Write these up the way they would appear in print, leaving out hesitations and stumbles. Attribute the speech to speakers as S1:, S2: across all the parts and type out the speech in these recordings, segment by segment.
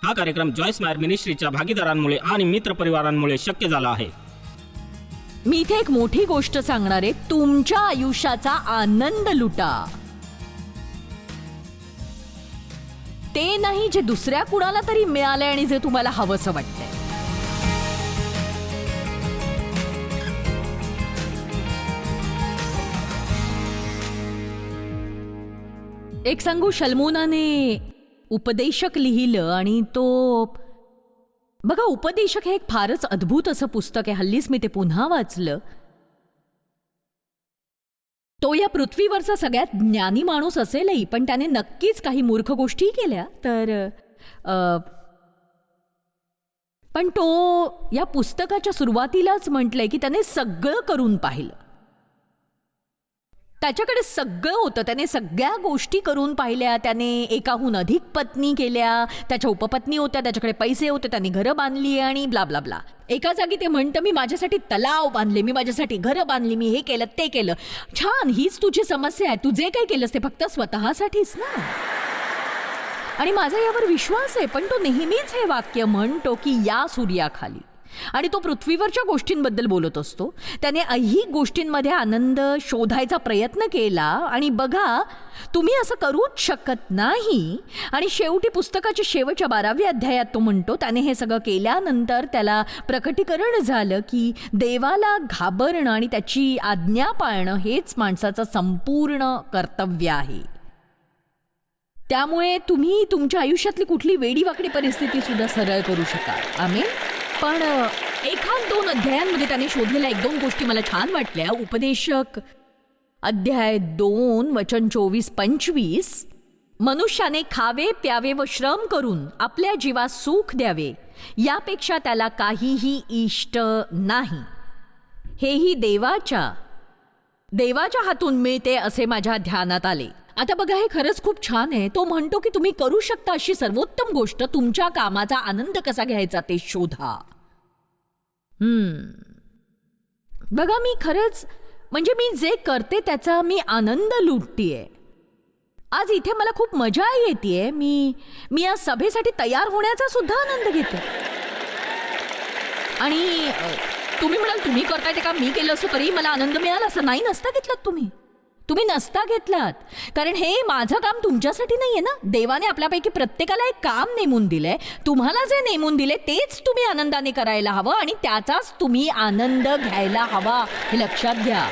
S1: हा कार्यक्रम जॉय स्मायर मिनिस्ट्रीच्या भागीदारांमुळे आणि मित्रपरिवारांमुळे शक्य झाला आहे.
S2: मी इथे एक मोठी गोष्ट सांगणार आहे. तुमच्या आयुष्याचा आनंद लुटा. ते नाही जे दुसऱ्या कुणाला तरी मिळालंय आणि जे तुम्हाला हवंसं वाटतंय. एक सांगू, शल्मोनाने उपदेशक लिहिलं आणि तो बघा, उपदेशक हे एक फारच अद्भुत असं पुस्तक आहे. हल्लीच मी ते पुन्हा वाचलं. तो या पृथ्वीवरचा सगळ्यात ज्ञानी माणूस असेलही, पण त्याने नक्कीच काही मूर्ख गोष्टी केल्या. पण तो या पुस्तकाच्या सुरुवातीलाच म्हटलंय की त्याने सगळं करून पाहिलं. त्याच्याकडे सगळं होतं, त्याने सगळ्या गोष्टी करून पाहिल्या. त्याने एकाहून अधिक पत्नी केल्या, त्याच्या उपपत्नी होत्या, त्याच्याकडे पैसे होते, त्यांनी घरं बांधली आणि ब्ला ब्ला ब्ला. एका जागी ते म्हणतं, मी माझ्यासाठी तलाव बांधले, मी माझ्यासाठी घरं बांधली, मी हे केलं ते केलं. छान, हीच तुझी समस्या आहे. तू जे काही केलंस ते फक्त स्वतःसाठीच ना. आणि माझा यावर विश्वास आहे. पण तो नेहमीच हे वाक्य म्हणतो की या सूर्याखाली, आणि तो पृथ्वीवरच्या गोष्टींबद्दल बोलत असतो. त्याने ऐहिक गोष्टींमध्ये आनंद शोधायचा प्रयत्न केला आणि बघा, तुम्ही असं करूच शकत नाही. आणि शेवटी पुस्तकाच्या शेवटच्या 12व्या अध्यायात तो म्हणतो, त्याने हे सगळं केल्यानंतर त्याला प्रकटीकरण झालं की देवाला घाबरणं आणि त्याची आज्ञा पाळणं हेच माणसाचं संपूर्ण कर्तव्य आहे. त्यामुळे तुम्ही तुमच्या आयुष्यातली कुठली वेडीवाकडी परिस्थिती सुद्धा सरळ करू शकाल. आमेन. पण एखाद 2 अध्यायांमध्ये त्याने शोधलेल्या 1-2 गोष्टी मला छान वाटल्या. उपदेशक अध्याय 2 वचन 24-25, मनुष्याने खावे प्यावे व श्रम करून आपल्या जीवास सुख द्यावे, यापेक्षा त्याला काहीही इष्ट नाही. हेही देवाच्या हातून मिळते असे माझ्या ध्यानात आले. आता बघा, हे खरंच खूप छान आहे. तो म्हणतो की तुम्ही करू शकता अशी सर्वोत्तम गोष्ट, तुमच्या कामाचा आनंद कसा घ्यायचा ते शोधा. बघा, मी खरंच म्हणजे मी जे करते त्याचा मी आनंद लुटतेय. आज इथे मला खूप मजा येतेय. मी या सभेसाठी तयार होण्याचा सुद्धा आनंद घेते. आणि तुम्ही म्हणाल, तुम्ही करताय ते काम मी केलं असं तरी मला आनंद मिळाला असं. नाही, नसता घेतलात तुम्ही नसता घेतलात. कारण हे माझं काम तुमच्यासाठी नाहीये ना. देवाने आपल्यापैकी प्रत्येकाला एक काम नेमून दिलंय. तुम्हाला जे नेमून दिले तेच तुम्ही आनंदाने करायला हवं आणि त्याचाच तुम्ही आनंद घ्यायला हवा, हे लक्षात घ्या.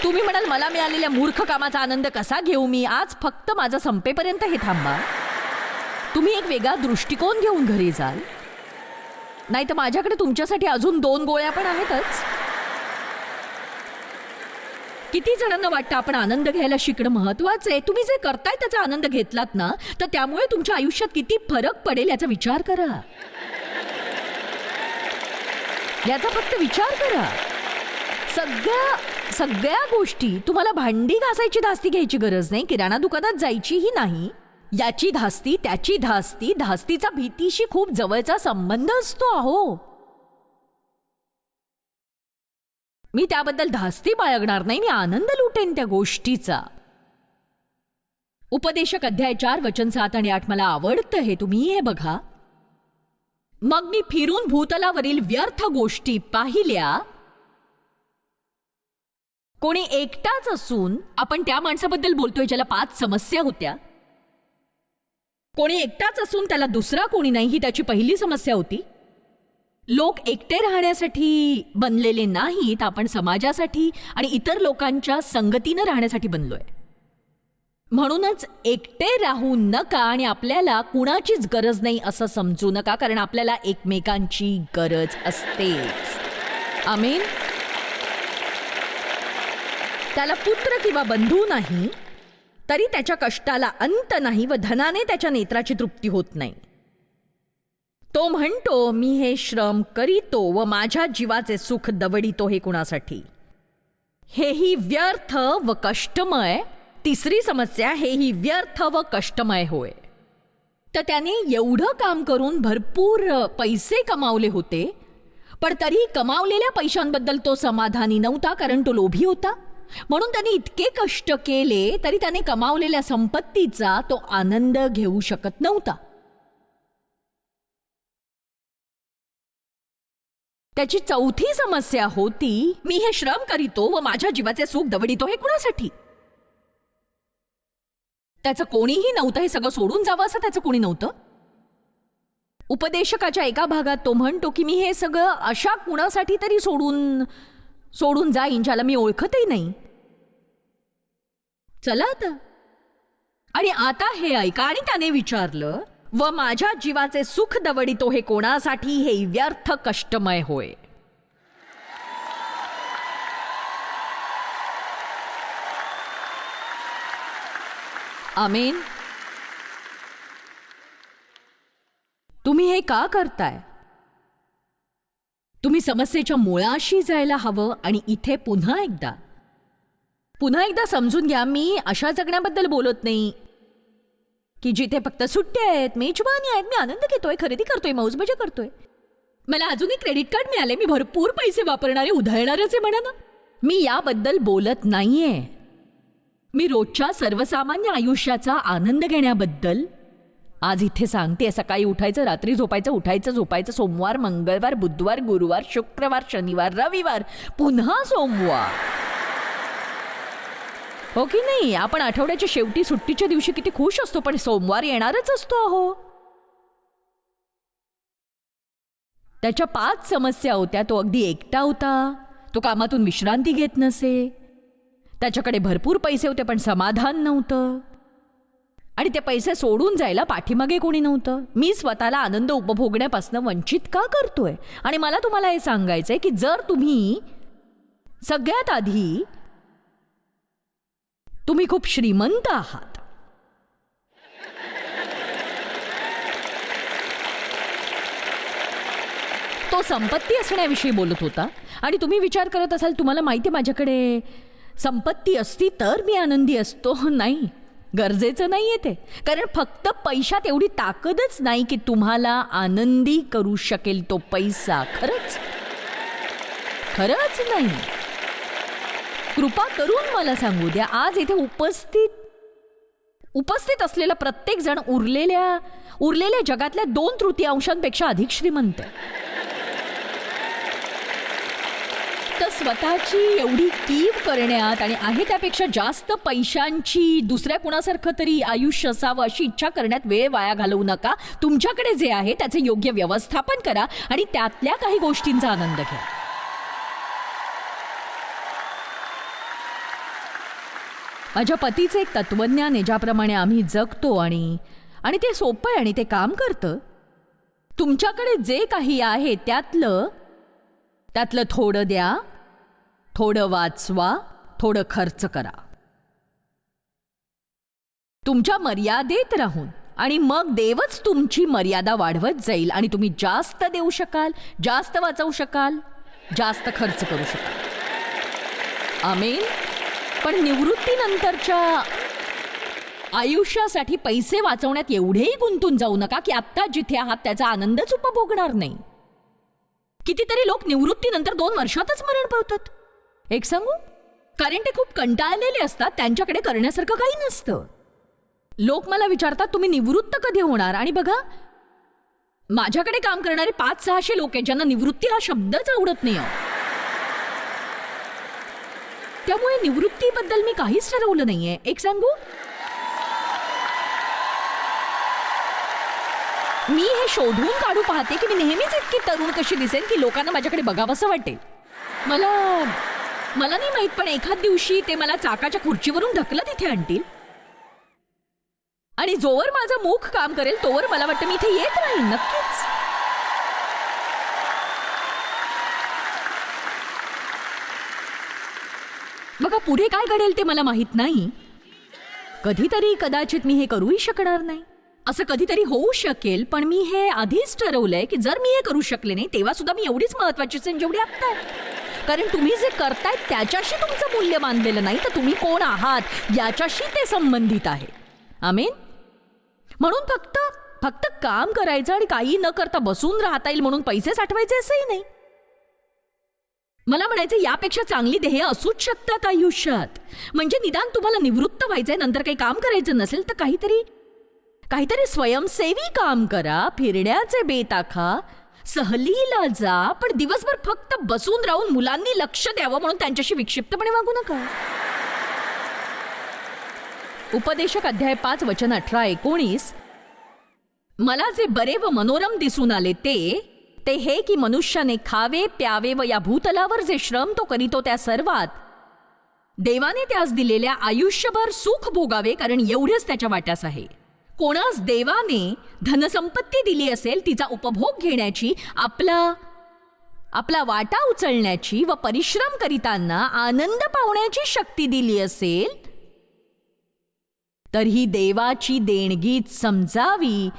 S2: तुम्ही म्हणाल, मला मिळालेल्या मूर्ख कामाचा आनंद कसा घेऊ मी? आज फक्त माझं संपेपर्यंत हे थांबा. तुम्ही एक वेगळा दृष्टिकोन घेऊन घरी जाल. नाही तर माझ्याकडे तुमच्यासाठी अजून 2 गोळ्या पण आहेतच. किती जणांना वाटतं आपण आनंद घ्यायला शिकणं महत्वाचं आहे. तुम्ही जे करताय त्याचा आनंद घेतलात ना, तर त्यामुळे तुमच्या आयुष्यात किती फरक पडेल याचा विचार करा. याचा फक्त विचार करा. सगळ्या गोष्टी, तुम्हाला भांडी घासायची धास्ती घ्यायची गरज नाही, किराणा दुकानात जायचीही नाही. याची धास्ती, त्याची धास्ती, धास्तीचा भीतीशी खूप जवळचा संबंध असतो. अहो, मी त्याबद्दल धास्ती बाळगणार नाही. मी आनंद लुटेन त्या गोष्टीचा. उपदेशक अध्याय 4 वचन 7 आणि 8 मला आवडतं हे. तुम्ही हे बघा. मग मी फिरून भूतलावरील व्यर्थ गोष्टी पाहिल्या. कोणी एकटाच असून, आपण त्या माणसाबद्दल बोलतोय ज्याला 5 समस्या होत्या. कोणी एकटाच असून त्याला दुसरा कोणी नाही, ही त्याची पहिली समस्या होती. लोक एकटे राहण्यासाठी बनलेले नाहीत, आपण समाजासाठी आणि इतर लोकांच्या संगतीनं राहण्यासाठी बनलोय. म्हणूनच एकटे राहू नका आणि आपल्याला कुणाचीच गरज नाही असं समजू नका, कारण आपल्याला एकमेकांची गरज असतेच. आमेन. त्याला पुत्र किंवा बंधू नाही, तरी त्याच्या कष्टाला अंत नाही व धनाने त्याच्या नेत्राची तृप्ती होत नाही. तो म्हणतो, मी हे श्रम करीतो व माझ्या जीवाचे सुख दवडितो. हे कुणासाठी? हेही व्यर्थ व कष्टमय. तिसरी समस्या, हेही व्यर्थ व कष्टमय होय. तर त्याने एवढं काम करून भरपूर पैसे कमावले होते, पण तरी कमावलेल्या पैशांबद्दल तो समाधानी नव्हता, कारण तो लोभी होता. म्हणून त्याने इतके कष्ट केले तरी त्याने कमावलेल्या संपत्तीचा तो आनंद घेऊ शकत नव्हता. त्याची चौथी समस्या होती, मी हे श्रम करीतो व माझ्या जीवाचे सुख दवडितो हे कुणासाठी? त्याचं कोणीही नव्हतं, हे सगळं सोडून जावं असं त्याचं कोणी नव्हतं. उपदेशकाच्या एका भागात तो म्हणतो की मी हे सगळं अशा कुणासाठी तरी सोडून जाईन ज्याला मी ओळखतही नाही. चला आता. आणि आता हे ऐका. आणि त्याने विचारलं, व माझ्या जीवाचे सुख दवडितो हे कोणासाठी? हे व्यर्थ कष्टमय होय. आमेन. तुम्ही हे का करताय? तुम्ही समस्येच्या मुळाशी जायला हवं. आणि इथे पुन्हा एकदा समजून घ्या, मी अशा जगण्याबद्दल बोलत नाही की जिथे फक्त सुट्ट्या आहेत, मेजवानी आहेत, मी आनंद घेतोय, खरेदी करतोय, मौजमजा करतोय, मला अजूनही क्रेडिट कार्ड मिळाले, मी भरपूर पैसे वापरणारे उधळणारच आहे म्हणा ना. मी याबद्दल बोलत नाहीये. मी रोजच्या सर्वसामान्य आयुष्याचा आनंद घेण्याबद्दल आज इथे सांगते. सकाळी उठायचं, रात्री झोपायचं, उठायचं, झोपायचं, सोमवार, मंगळवार, बुधवार, गुरुवार, शुक्रवार, शनिवार, रविवार, पुन्हा सोमवार. हो की नाही? आपण आठवड्याच्या शेवटी सुट्टीच्या दिवशी किती खुश असतो, पण सोमवार येणारच असतो. अहो, त्याच्या 5 समस्या होत्या. तो अगदी एकटा होता. तो कामातून विश्रांती घेत नसे. त्याच्याकडे भरपूर पैसे होते पण समाधान नव्हतं. आणि ते पैसे सोडून जायला पाठीमागे कोणी नव्हतं. मी स्वतःला आनंद उपभोगण्यापासून वंचित का करतोय? आणि मला तुम्हाला हे सांगायचंय की जर तुम्ही सगळ्यात आधी तुम्ही खूप श्रीमंत आहात, तो संपत्ती असण्याविषयी बोलत होता. आणि तुम्ही विचार करत असाल, तुम्हाला माहिती आहे माझ्याकडे संपत्ती असती तर मी आनंदी असतो. नाही, गरजेचं नाहीये ते. कारण फक्त पैशात एवढी ताकदच नाही की तुम्हाला आनंदी करू शकेल तो पैसा. खरंच नाही. कृपा करून मला सांगू द्या, आज इथे उपस्थित असलेला प्रत्येक जण उरलेल्या जगातल्या 2/3 अधिक श्रीमंत. तर स्वतःची एवढी कीव करण्यात आणि आहे त्यापेक्षा जास्त पैशांची दुसऱ्या कुणासारखं तरी आयुष्य असावं अशी इच्छा करण्यात वेळ वाया घालवू नका. तुमच्याकडे जे आहे त्याचे योग्य व्यवस्थापन करा आणि त्यातल्या काही गोष्टींचा आनंद घ्या. माझ्या पतीचे एक तत्वज्ञान आहे, ज्याप्रमाणे आम्ही जगतो आणि ते सोपं आहे आणि ते काम करतं. तुमच्याकडे जे काही आहे त्यातलं थोडं द्या, थोडं वाचवा, थोडं खर्च करा, तुमच्या मर्यादेत राहून. आणि मग देवच तुमची मर्यादा वाढवत जाईल आणि तुम्ही जास्त देऊ शकाल, जास्त वाचवू शकाल, जास्त खर्च करू शकाल. आमेन. पण निवृत्तीनंतरच्या आयुष्यासाठी पैसे वाचवण्यात एवढेही गुंतून जाऊ नका की आत्ता जिथे आहात त्याचा आनंदच उपभोगणार नाही. कितीतरी लोक निवृत्तीनंतर 2 वर्षातच मरण पावतात. एक सांगू, कारण ते खूप कंटाळलेले असतात, त्यांच्याकडे करण्यासारखं काही नसतं. लोक मला विचारतात, तुम्ही निवृत्त कधी होणार? आणि बघा, माझ्याकडे काम करणारे 500-600 लोक आहेत ज्यांना निवृत्ती हा शब्दच आवडत नाही. त्यामुळे निवृत्तीबद्दल मी काहीच ठरवलं नाहीये. एक सांगू, मी हे शोधून काढू पाहते की मी नेहमीच इतकी तरुण कशी दिसेन की लोकांना माझ्याकडे बघावंसं वाटेल. मला नाही माहित, पण एखाद दिवशी ते मला चाकाच्या खुर्चीवरून ढकलत इथे आणतील. आणि जोवर माझं मुख काम करेल तोवर मला वाटतं मी इथे येत राहीन. नक्कीच. बघा, पुढे काय घडेल ते मला माहित नाही. कधीतरी कदाचित मी हे करूही शकणार नाही. असं कधीतरी होऊ शकेल. पण मी हे आधीच ठरवलंय की जर मी हे करू शकले नाही तेव्हा सुद्धा मी एवढीच महत्वाची असेल जेवढी आत्ता आहे. कारण तुम्ही जे करताय त्याच्याशी तुमचं मूल्य मानलेलं नाही, तर तुम्ही कोण आहात याच्याशी ते संबंधित आहे. आमेन. म्हणून फक्त काम करायचं आणि काही न करता बसून राहता येईल म्हणून पैसे साठवायचे असंही नाही. मला म्हणायचं यापेक्षा चांगली ध्येय असूच शकतात आयुष्यात. म्हणजे निदान तुम्हाला निवृत्त व्हायचंय, नंतर काही काम करायचं नसेल तर काहीतरी स्वयंसेवी काम करा, फिरण्याचे बेत आखा, सहलीला जा, पण दिवसभर फक्त बसून राहून मुलांनी लक्ष द्यावं म्हणून त्यांच्याशी विक्षिप्तपणे वागू नका. उपदेशक अध्याय 5 वचन 18-19. मला जे बरे व मनोरम दिसून आले ते हे की मनुष्याने खावे प्यावे व या भूतलावर जे श्रम तो करीतो त्या सर्वात देवाने त्यास दिलेल्या आयुष्यभर सुख भोगावे, कारण एवढेच त्याच्या वाट्यास आहे. कोणास देवाने धनसंपत्ती दिली असेल तिचा उपभोग घेण्याची, आपला वाटा उचलण्याची व परिश्रम करीताना आनंद पावण्याची शक्ती दिली असेल तर ही देवाची देणगीच समजावी.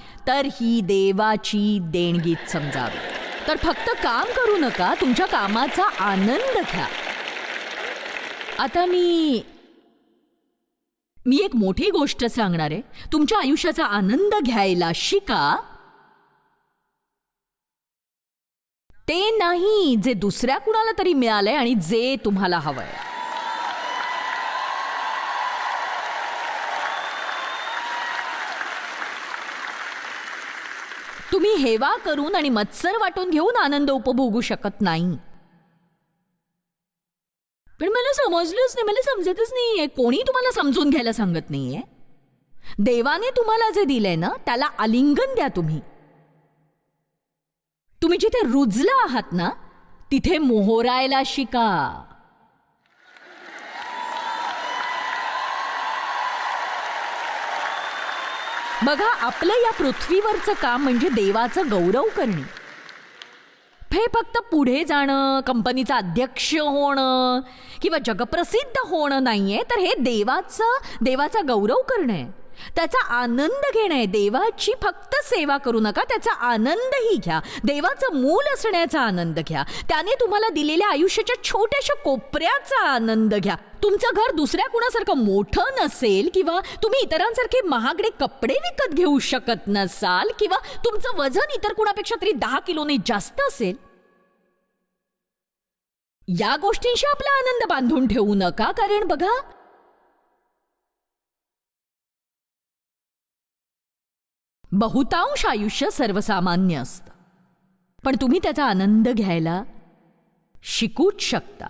S2: तर फक्त काम करू नका, तुमच्या कामाचा आनंद घ्या. आता मी एक मोठी गोष्ट सांगणार आहे. तुमच्या आयुष्याचा आनंद घ्यायला शिका. ते नाही जे दुसऱ्या कुणाला तरी मिळालंय आणि जे तुम्हाला हवंय. तुम्ही हेवा करून आणि मत्सर वाटून घेऊन आनंद उपभोगू शकत नाही. पण मला समजलंच नाही, मला समजतच नाहीये. कोणी तुम्हाला समजून घ्यायला सांगत नाहीये. देवाने तुम्हाला जे दिलंय ना त्याला आलिंगन द्या. तुम्ही जिथे रुजला आहात ना तिथे मोहरायला शिका. बघा, आपलं या पृथ्वीवरचं काम म्हणजे देवाचं गौरव करणे. हे फक्त पुढे जाणं, कंपनीचा अध्यक्ष होणं किंवा जगप्रसिद्ध होणं नाहीये, तर हे देवाचा गौरव करणं, त्याचा आनंद घेणं. देवाची फक्त सेवा करू नका, त्याचा आनंदही घ्या. देवाचं मूल असण्याचा आनंद घ्या. त्याने तुम्हाला दिलेल्या आयुष्याच्या छोट्याशा कोपऱ्याचा आनंद घ्या. तुमचं घर दुसऱ्या कुणासारखं मोठं नसेल किंवा तुम्ही इतरांसारखे महागडे कपडे विकत घेऊ शकत नसाल किंवा तुमचं वजन इतर कुणापेक्षा तरी 10 किलोने जास्त असेल, या गोष्टींशी आपला आनंद बांधून ठेवू नका. कारण बघा, बहुतांश आयुष्य सर्वसामान्य असतं, पण तुम्ही त्याचा आनंद घ्यायला शिकूच शकता.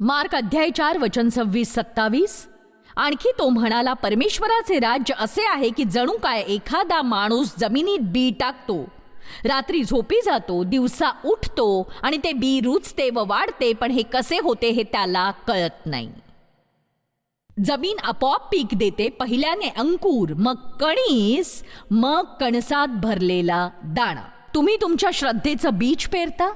S2: मार्क अध्याय 4 वचन 26-27. आणखी तो म्हणाला, परमेश्वराचे राज्य असे आहे की जणू काय एखादा माणूस जमिनीत बी टाकतो, रात्री झोपी जातो, दिवसा उठतो आणि ते बी रुजते व वाढते, पण हे कसे होते हे त्याला कळत नाही. जमीन आपोआप पीक देते, पहिल्याने अंकुर, मग कणीस, मग कणसात भरलेला दाणा. तुम्ही तुमच्या श्रद्धेचं बीज पेरता,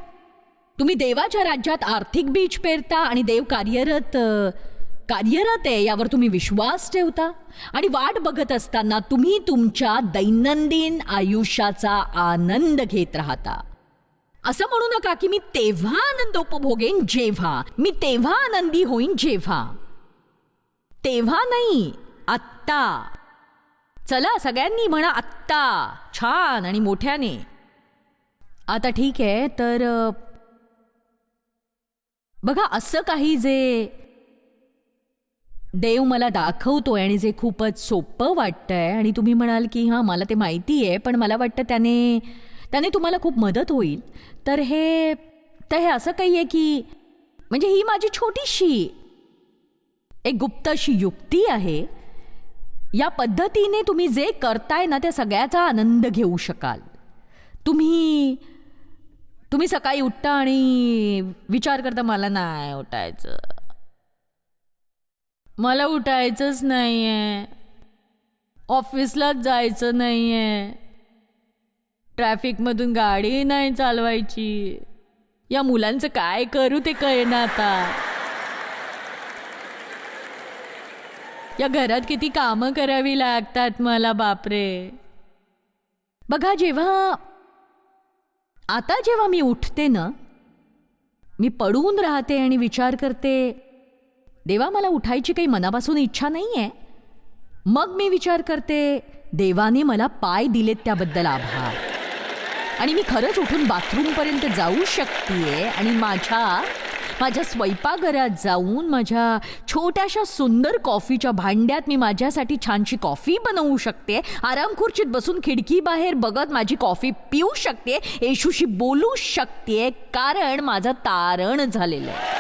S2: तुम्ही देवाच्या राज्यात आर्थिक बीज पेरता आणि देव कार्यरत आहे यावर तुम्ही विश्वास ठेवता आणि वाट बघत असताना तुम्ही तुमच्या दैनंदिन आयुष्याचा आनंद घेत राहता. असं म्हणू नका की मी तेव्हा आनंद उपभोगेन जेव्हा, मी तेव्हा आनंदी होईन जेव्हा. तेव्हा नाही, आत्ता. चला सगळ्यांनी म्हणा आत्ता, छान आणि मोठ्याने. आता ठीक आहे, तर बघा, असं काही जे देव मला दाखवतोय आणि जे खूपच सोपं वाटतंय आणि तुम्ही म्हणाल की हां मला ते माहिती आहे, पण मला वाटतं त्याने तुम्हाला खूप मदत होईल, तर हे असं काही आहे की म्हणजे ही माझी छोटीशी एक गुप्त अशी युक्ती आहे. या पद्धतीने तुम्ही जे करताय ना त्या सगळ्याचा आनंद घेऊ शकाल. तुम्ही सकाळी उठता आणि विचार करता मला नाही उठायचं, मला उठायचंच नाहीये, ऑफिसलाच जायचं नाहीये, ट्रॅफिकमधून गाडी नाही चालवायची, या मुलांचं काय करू ते कळेना आता, या घरात किती कामं करावी लागतात मला, बापरे. बघा, जेव्हा मी उठते ना, मी पडून राहते आणि विचार करते, देवा मला उठायची काही मनापासून इच्छा नाहीये. मग मी विचार करते, देवाने मला पाय दिलेत त्याबद्दल आभार. आणि मी खरंच उठून बाथरूमपर्यंत जाऊ शकतेय आणि माझ्या स्वयंपाकघरात जाऊन माझ्या छोट्याशा सुंदर कॉफीच्या भांड्यात मी माझ्यासाठी छानशी कॉफी बनवू शकते. आराम खुर्चीत बसून खिडकी बाहेर बघत माझी कॉफी पिऊ शकते. येशूशी बोलू शकते, कारण माझं तारण झालेलं आहे.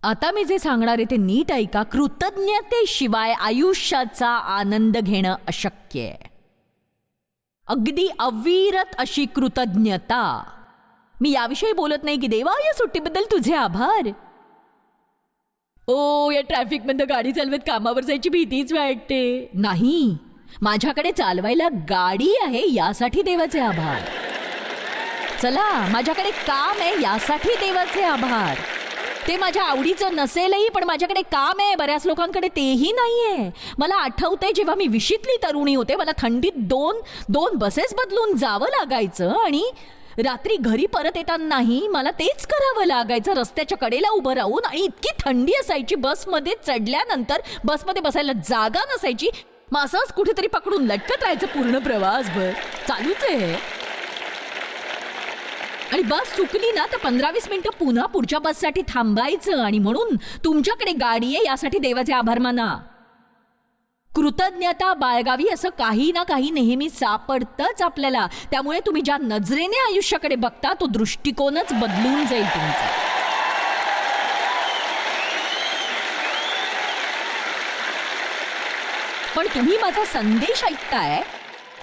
S2: आता मी जे सांगणार आहे ते नीट ऐका. कृतज्ञतेशिवाय आयुष्याचा आनंद घेणं अशक्य आहे. अगदी अविरत अशी कृतज्ञता. मी याविषयी बोलत नाही की देवा या सुट्टीबद्दल तुझे आभार. ओ, या ट्रॅफिकमध्ये गाडी चालवत कामावर जायची भीतीच वाटते. नाही, माझ्याकडे चालवायला गाडी आहे यासाठी देवाचे आभार. चला, माझ्याकडे काम आहे यासाठी देवाचे आभार. ते माझ्या आवडीचं नसेलही, पण माझ्याकडे काम आहे. बऱ्याच लोकांकडे तेही नाहीये. मला आठवतंय जेव्हा मी विशीतली तरुणी होते, मला थंडीत दोन बसेस बदलून जावं लागायचं आणि रात्री घरी परत येतानाही मला तेच करावं लागायचं. रस्त्याच्या कडेला उभं राहून, आणि इतकी थंडी असायची. बसमध्ये चढल्यानंतर बसमध्ये बसायला जागा नसायची. मग असंच कुठेतरी पकडून लटकत राहायचं पूर्ण प्रवासभर. चालूच आहे. आणि बस चुकली ना तर 15-20 मिनिटं पुन्हा पुढच्या बससाठी थांबायचं. आणि म्हणून तुमच्याकडे गाडी आहे यासाठी देवाचे आभार माना. कृतज्ञता बाळगावी असं काही ना काही नेहमी सापडतंच आपल्याला. त्यामुळे तुम्ही ज्या नजरेने आयुष्याकडे बघता तो दृष्टिकोनच बदलून जाईल तुमचा. पण तुम्ही माझा संदेश ऐकताय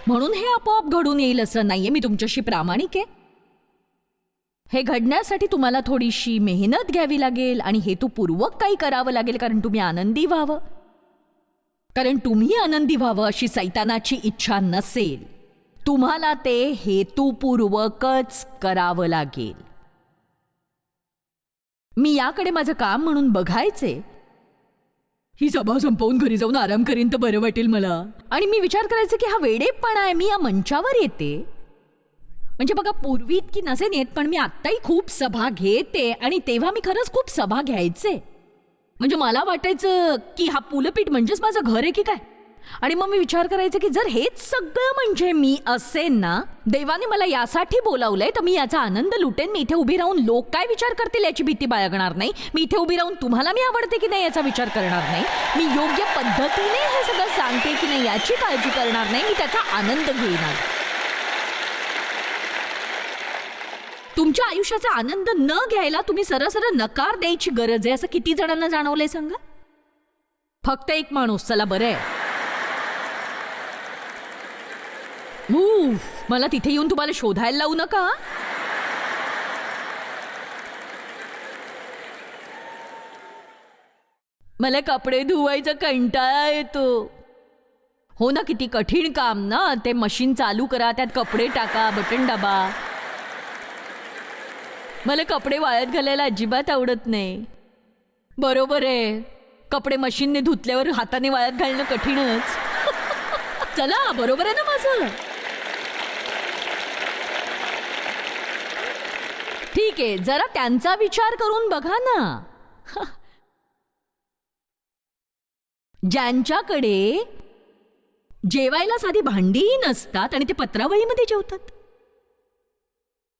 S2: म्हणून हे आपोआप घडून येईल असं नाहीये. मी तुमच्याशी प्रामाणिक आहे. हे घडण्यासाठी तुम्हाला थोडीशी मेहनत घ्यावी लागेल आणि हेतुपूर्वक काही करावं लागेल, कारण तुम्ही आनंदी व्हावं. कारण तुम्ही आनंदी व्हावं अशी सैतानाची इच्छा नसेल. तुम्हाला ते हेतुपूर्वकच करावं लागेल. मी याकडे माझं काम म्हणून बघायचे. ही सभा संपवून घरी जाऊन आराम करीन तर बरं वाटेल मला. आणि मी विचार करायचे की हा वेडेपणा आहे. मी या मंचावर येते, म्हणजे बघा पूर्वी इतकी नसेन येत, पण मी आत्ताही खूप सभा घेते. आणि तेव्हा मी खरंच खूप सभा घ्यायचे. म्हणजे मला वाटायचं की हा पुलपीठ म्हणजेच माझं घर आहे की काय. आणि मग मी विचार करायचे की जर हेच सगळं म्हणजे मी असेन ना, देवाने मला यासाठी बोलावलंय तर मी याचा आनंद लुटेन. मी इथे उभी राहून लोक काय विचार करतील याची भीती बाळगणार नाही. मी इथे उभी राहून तुम्हाला मी आवडते की नाही याचा विचार करणार नाही. मी योग्य पद्धतीने हे सगळं सांगते की नाही याची काळजी करणार नाही. मी त्याचा आनंद घेणार. तुमच्या आयुष्याचा आनंद न घ्यायला तुम्ही सरळ नकार द्यायची गरज आहे असं किती जणांना जाणवलंय सांगा. फक्त एक माणूस. चला बरं आहे. मला तिथे येऊन तुम्हाला शोधायला लावू नका. मला कपडे धुवायचा कंटाळा येतो. हो ना, किती कठीण काम ना ते. मशीन चालू करा, त्यात कपडे टाका, बटन दाबा. मला कपडे वाळत घालायला अजिबात आवडत नाही. बरोबर आहे, कपडे मशीनने धुतल्यावर हाताने वाळत घालणं कठीणच. चला, बरोबर आहे ना माझं. ठीक आहे, जरा त्यांचा विचार करून बघा ना. ज्यांच्याकडे जेवायला साधी भांडीही नसतात आणि ते पत्रावळीमध्ये जेवतात.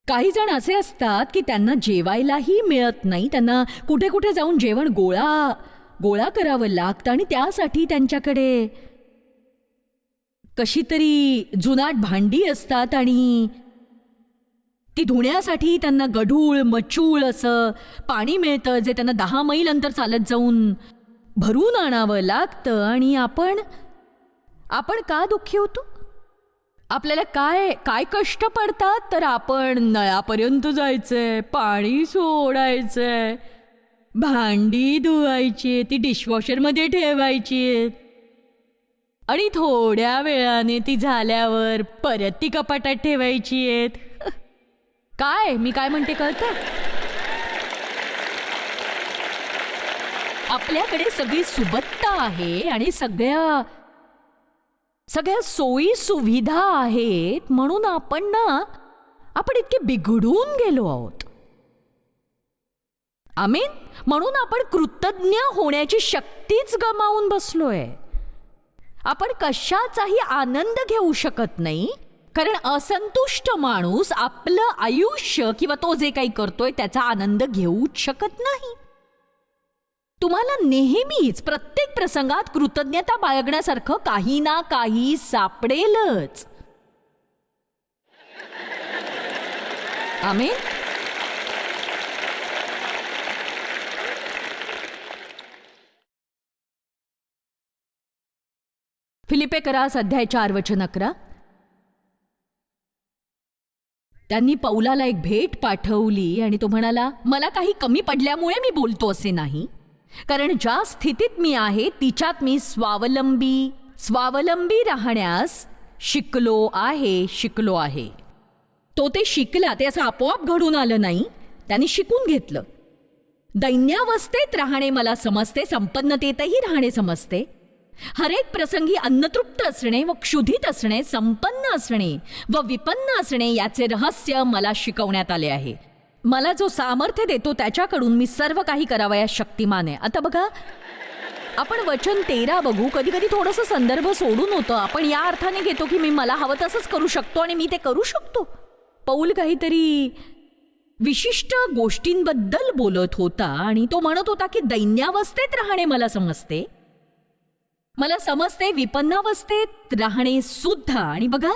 S2: काही जण असे असतात की त्यांना जेवायलाही मिळत नाही. त्यांना कुठे कुठे जाऊन जेवण गोळा करावं लागतं आणि त्यासाठी त्यांच्याकडे कशी तरी जुनाट भांडी असतात आणि ती धुण्यासाठी त्यांना गढूळ मचूळ असं पाणी मिळतं, जे त्यांना 10 मैल अंतर चालत जाऊन भरून आणावं लागतं. आणि आपण का दुःखी होतो? आपल्याला काय कष्ट पडतात? तर आपण नळापर्यंत जायचंय, पाणी सोडायचंय, भांडी धुवायची, ती डिशवॉशरमध्ये ठेवायची आणि थोड्या वेळाने ती झाल्यावर परत ती कपाटात ठेवायची आहेत. मी काय म्हणते कळतं? आपल्याकडे सगळी सुबत्ता आहे आणि सगळ्या सोयी सुविधा आहेत, म्हणून आपण इतके बिघडून गेलो आहोत. आमीन. म्हणून आपण कृतज्ञ होण्याची शक्तीच गमावून बसलोय. आपण कशाचाही आनंद घेऊ शकत नाही, कारण असंतुष्ट माणूस आपलं आयुष्य किंवा तो जे काही करतोय त्याचा आनंद घेऊच शकत नाही. तुम्हाला नेहमीच प्रत्येक प्रसंगात कृतज्ञता बाळगण्यासारखं काही ना काही सापडेलच. आमीन. फिलिप्पेकरास अध्याय 4:11. त्यांनी पौलाला एक भेट पाठवली आणि तो म्हणाला, मला काही कमी पडल्यामुळे मी बोलतो असे नाही, कारण ज्या स्थितीत मी आहे तिच्यात मी स्वावलंबी राहण्यास शिकलो आहे. तो ते शिकला, ते असं आपोआप घडून आलं नाही, त्यांनी शिकून घेतलं. दैन्यावस्थेत राहणे मला समजते, संपन्नतेतही राहणे समजते. हरेक प्रसंगी अन्नतृप्त असणे व क्षुधित असणे, संपन्न असणे व विपन्न असणे याचे रहस्य मला शिकवण्यात आले आहे. मला जो सामर्थ्य देतो त्याच्याकडून मी सर्व काही करावयास शक्तिमान आहे. आता बघा, आपण वचन 13 बघू. कधी कधी थोडंसं संदर्भ सोडून होतं. आपण या अर्थाने घेतो की मी मला हवं तसंच करू शकतो आणि मी ते करू शकतो. पौल काहीतरी विशिष्ट गोष्टींबद्दल बोलत होता आणि तो म्हणत होता की दैन्यावस्थेत राहणे मला समजते, विपन्नावस्थेत राहणे सुद्धा. आणि बघा,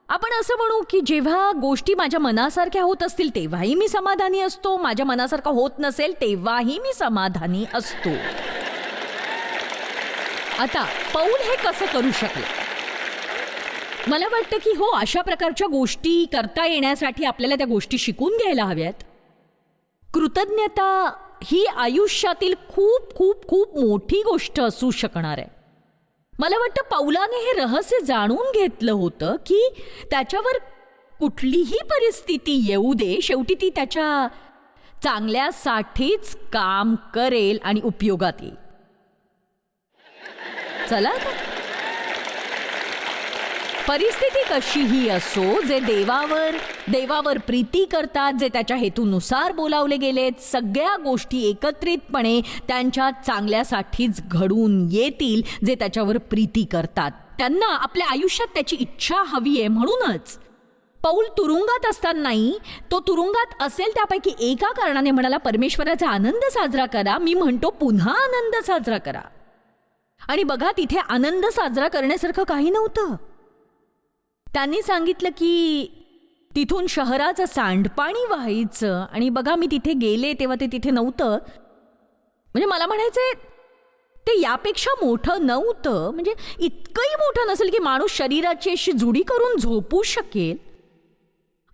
S2: आपण असं म्हणू की जेव्हा गोष्टी माझ्या मनासारख्या होत असतील तेव्हाही मी समाधानी असतो, माझ्या मनासारखं होत नसेल तेव्हाही मी समाधानी असतो. आता पौल हे कसं करू शकले? मला वाटतं की हो, अशा प्रकारच्या गोष्टी करता येण्यासाठी आपल्याला त्या गोष्टी शिकून घ्यायला हव्यात. कृतज्ञता ही आयुष्यातील खूप खूप खूप मोठी गोष्ट असू शकणार आहे. मला वाटतं पौलाने हे रहस्य जाणून घेतलं होतं की त्याच्यावर कुठलीही परिस्थिती येऊ दे, शेवटी ती त्याच्या चांगल्यासाठीच काम करेल आणि उपयोगात येईल. चला आता, परिस्थिती कशीही असो, जे देवावर प्रीती करतात, जे त्याच्या हेतूनुसार बोलावले गेलेत, सगळ्या गोष्टी एकत्रितपणे त्यांच्या चांगल्यासाठीच घडून येतील. जे त्याच्यावर प्रीती करतात त्यांना आपल्या आयुष्यात त्याची इच्छा हवी आहे. म्हणूनच पौल तुरुंगात असतानाही, तो तुरुंगात असेल त्यापैकी एका कारणाने म्हणाला, परमेश्वराचा आनंद साजरा करा. मी म्हणतो पुन्हा आनंद साजरा करा. आणि बघा, तिथे आनंद साजरा करण्यासारखं काही नव्हतं. त्यांनी सांगितलं की तिथून शहराचं सांडपाणी व्हायचं. आणि बघा, मी तिथे गेले तेव्हा ते तिथे नव्हतं. म्हणजे मला म्हणायचंय, ते यापेक्षा मोठं नव्हतं. म्हणजे इतकंही मोठं नसेल की माणूस शरीराची अशी जुडी करून झोपू शकेल.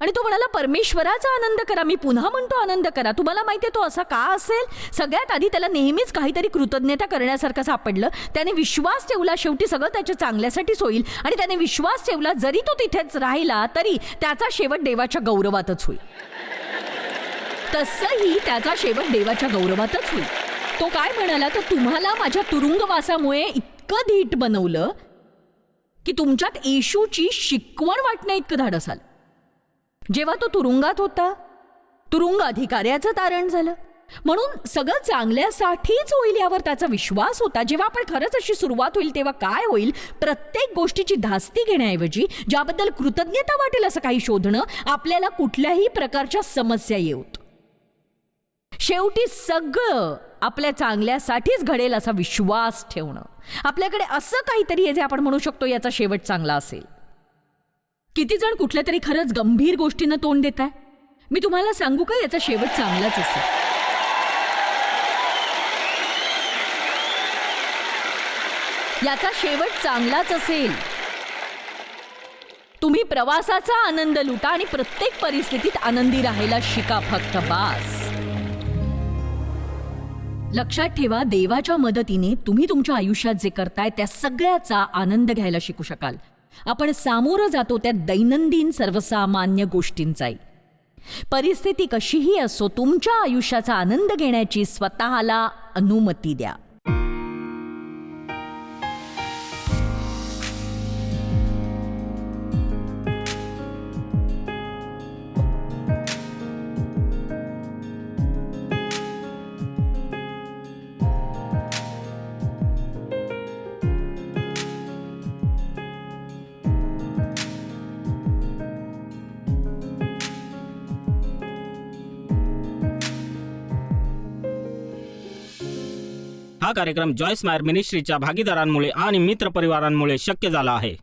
S2: आणि तो म्हणाला, परमेश्वराचा आनंद करा. मी पुन्हा म्हणतो, आनंद करा. तुम्हाला माहिती आहे तो असा का असेल? सगळ्यात आधी त्याला नेहमीच काहीतरी कृतज्ञता करण्यासारखं सापडलं. त्याने विश्वास ठेवला, शेवटी सगळं त्याच्या चांगल्यासाठीच होईल. आणि त्याने विश्वास ठेवला, जरी तो तिथेच राहिला तरी त्याचा शेवट देवाच्या गौरवातच होईल. तसंही त्याचा शेवट देवाच्या गौरवातच होईल. तो काय म्हणाला, तर तुम्हाला माझ्या तुरुंगवासामुळे इतकं धीट बनवलं की तुमच्यात येशूची शिकवण वाटण्या इतकं धाडस आलं. जेव्हा तो तुरुंगात होता, तुरुंग अधिकाऱ्याचं तारण झालं. म्हणून सगळं चांगल्यासाठीच होईल यावर त्याचा विश्वास होता. जेव्हा आपण खरंच अशी सुरुवात होईल तेव्हा काय होईल? प्रत्येक गोष्टीची धास्ती घेण्याऐवजी ज्याबद्दल कृतज्ञता वाटेल असं काही शोधणं, आपल्याला कुठल्याही प्रकारच्या समस्या येऊत. शेवटी सगळं आपल्या चांगल्यासाठीच घडेल असा विश्वास ठेवणं. आपल्याकडे असं काहीतरी आहे जे आपण म्हणू शकतो याचा शेवट चांगला असेल. किती जण कुठल्या तरी खरंच गंभीर गोष्टींना तोंड देत आहे? मी तुम्हाला सांगू का, याचा शेवट चांगलाच असेल. याचा शेवट चांगलाच असेल. तुम्ही प्रवासाचा आनंद लुटा आणि प्रत्येक परिस्थितीत आनंदी राहायला शिका, फक्त बास. लक्षात ठेवा, देवाच्या मदतीने तुम्ही तुमच्या आयुष्यात जे करताय त्या सगळ्याचा आनंद घ्यायला शिकू शकाल. आपण सामोरं जातो त्या दैनंदिन सर्वसामान्य गोष्टींचाही. परिस्थिती कशीही असो, तुमच्या आयुष्याचा आनंद घेण्याची स्वतःला अनुमती द्या.
S1: हा कार्यक्रम जॉयस मायर मिनिस्ट्रीच्या भागीदारांमुळे आणि मित्रपरिवारांमुळे शक्य झाला आहे.